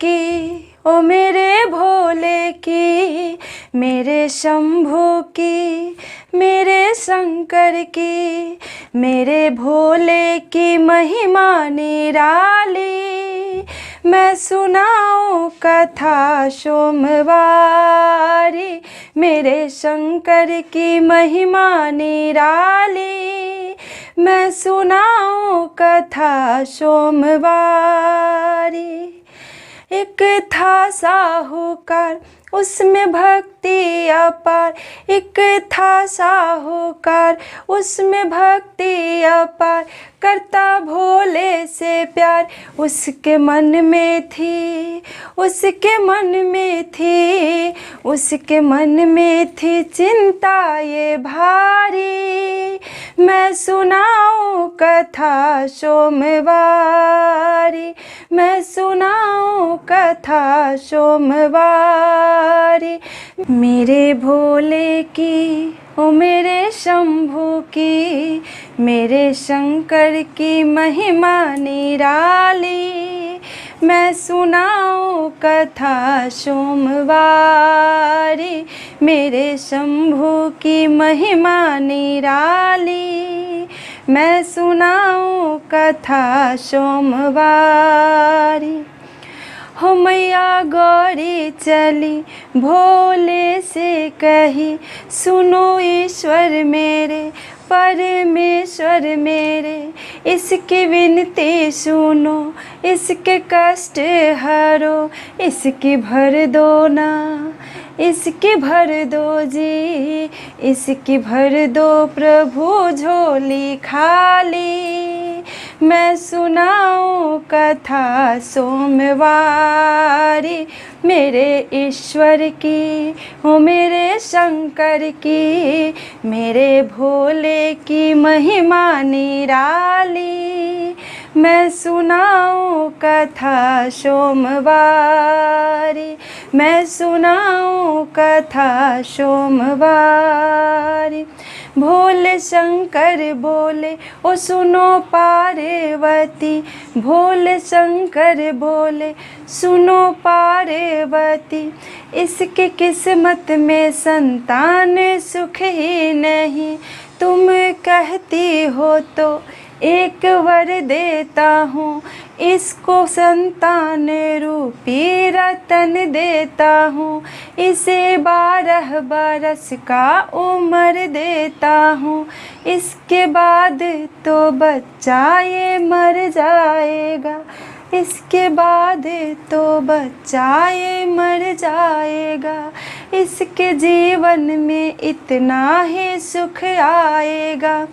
की, ओ मेरे भोले की, मेरे शंभू की, मेरे शंकर की, मेरे भोले की महिमा निराली। मैं सुनाऊं कथा सोमवारी, मेरे शंकर की महिमा निराली। मैं सुनाऊं कथा सोमवारी। एक था साहूकार, उसमें भक्ति अपार। एक था साहूकार, उसमें भक्ति अपार। करता भोले से प्यार, उसके मन में थी, उसके मन में थी, उसके मन में थी चिंता ये भारी। मैं सुनाऊं कथा सोमवारी, मैं सुनाऊं कथा सोमवारी। मेरे भोले की, ओ मेरे शंभू की, मेरे शंकर की महिमा निराली। मैं सुनाऊं कथा सोमवारी, मेरे शंभू की महिमा निराली। मैं सुनाऊं कथा सोमवारी। हो मैया गौरी चली, भोले से कही, सुनो ईश्वर मेरे, परमेश्वर मेरे, इसकी विनती सुनो, इसके कष्ट हरो, इसकी भर दो ना, इसकी भर दो जी, इसकी भर दो प्रभु झोली खाली। मैं सुनाऊं कथा सोमवारी, मेरे ईश्वर की, हो मेरे शंकर की, मेरे भोले की महिमा निराली। मैं सुनाऊं कथा सोमवारी, मैं सुनाऊं कथा सोमवारी। भोले शंकर बोले, ओ सुनो पार्वती, भोले शंकर बोले, सुनो पार्वती, इसके किस्मत में संतान सुख ही नहीं। तुम कहती हो तो एक वर देता हूँ, इसको संतान रूपी रतन देता हूँ। इसे 12 बरस का उम्र देता हूँ, इसके बाद तो बच्चा ये मर जाएगा, इसके बाद तो बच्चा ये मर जाएगा। इसके जीवन में इतना ही सुख आएगा।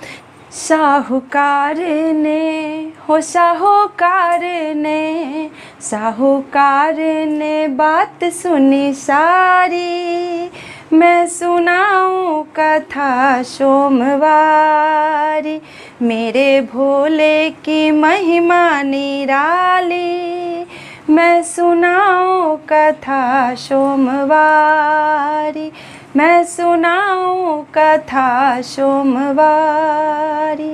साहूकार ने, हो साहूकार ने, साहूकार ने बात सुनी सारी। मैं सुनाऊं कथा सोमवारी, मेरे भोले की महिमा निराली। मैं सुनाऊं कथा सोमवारी, मैं सुनाऊं कथा सोमवारी।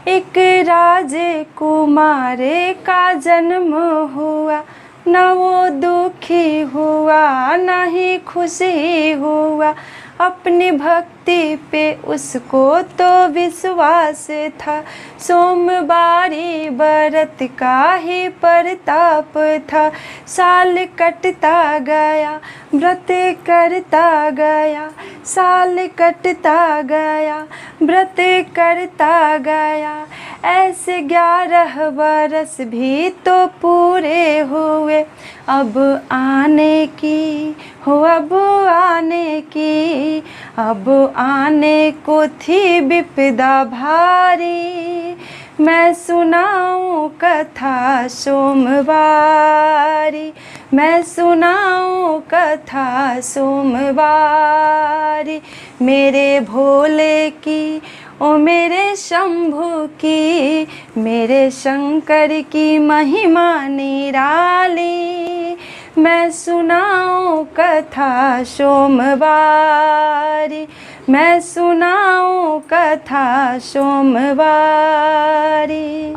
एक राजकुमार का जन्म हुआ, न वो दुखी हुआ न ही खुशी हुआ। अपनी भक्ति पे उसको तो विश्वास था, सोमवारी व्रत का ही प्रताप था। साल कटता गया, व्रत करता गया, साल कटता गया, व्रत करता गया। ऐसे 11 बरस भी तो पूरे हुए, अब आने की, हो अब आने की, अब आने को थी विपदा भारी। मैं सुनाऊं कथा सोमवारी, मैं सुनाऊं कथा सोमवारी। मेरे भोले की, ओ मेरे शंभू की, मेरे शंकर की महिमा निराली। मैं सुनाऊं कथा सोमवारी, मैं सुनाऊं कथा सोमवारी।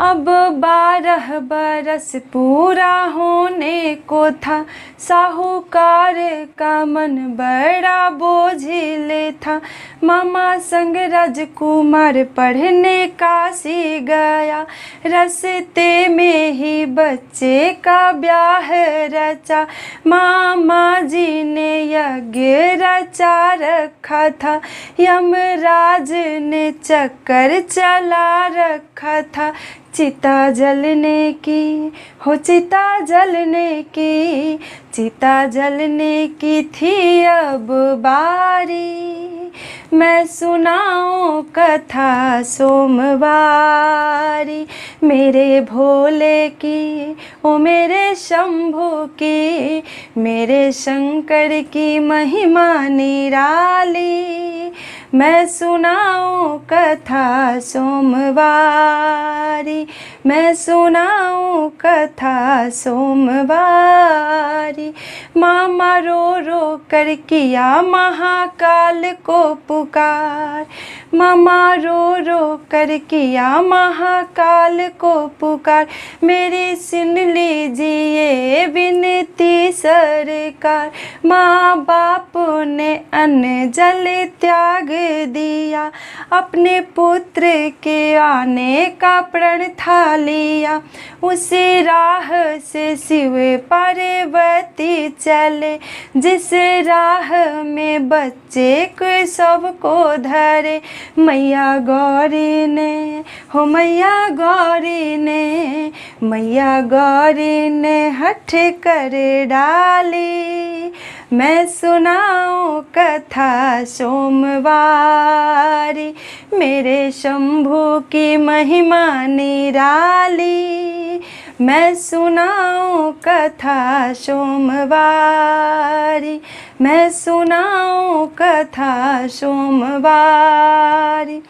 अब 12 बरस पूरा होने को था, साहूकार का मन बड़ा बोझिल था। मामा संग राजकुमार पढ़ने काशी गया, रास्ते में ही बच्चे का ब्याह रचा। मामा जी ने यज्ञ रचा रखा था, यमराज ने चक्कर चला रखा था। चिता जलने की हो चिता जलने की, चिता जलने की थी अब बारी। मैं सुनाऊं कथा सोमवारी, मेरे भोले की ओ मेरे शंभू की, मेरे शंकर की महिमा निराली। मैं सुनाऊं कथा सोमवारी, मैं सुनाऊं कथा सोमवारी। मामा रो रो कर किया महाकाल को पुकार, मामा रो रो कर किया महाकाल को पुकार। मेरी सुन लीजिए विनती सरकार, माँ बाप ने अन्न जल त्याग दिया, अपने पुत्र के आने का प्रण था लिया। उसी राह से शिव पार्वती चले, जिस राह में बच्चे को सबको धरे। मैया गौरी ने हो मैया गौरी ने, मैया गौरी ने हठ कर डाली। मैं सुनाऊं कथा सोमवारी, मेरे शंभू की महिमा निराली। मैं सुनाऊं कथा सोमवारी, मैं सुनाऊं कथा सोमवारी।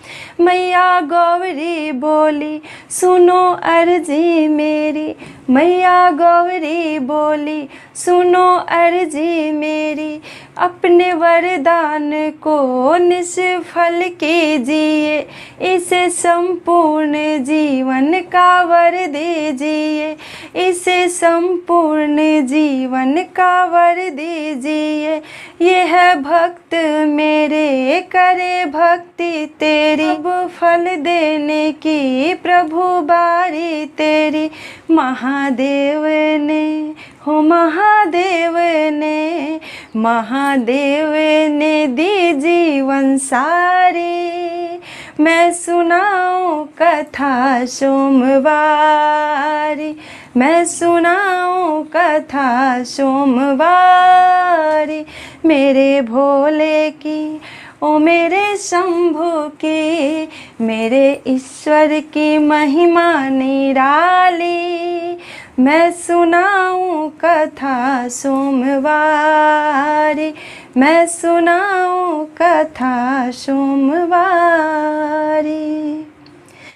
मैया गौरी बोली सुनो अर्जी मेरी, मैया गौरी बोली सुनो अर्जी मेरी। अपने वरदान को निष्फल कीजिए, इसे संपूर्ण जीवन का वर दीजिए, इसे संपूर्ण जीवन का वर दीजिए। यह भक्त मेरे करे भक्ति तेरी, अब फल देने की प्रभु बारी तेरी। महादेव ने हो महादेव ने, महादेव ने दी जीवन सारी। मैं सुनाऊं कथा सोमवारी, मैं सुनाऊं कथा सोमवारी। मेरे भोले की ओ मेरे शंभू की, मेरे ईश्वर की महिमा निराली। मैं सुनाऊं कथा सोमवारी, मैं सुनाऊं कथा सोमवारी।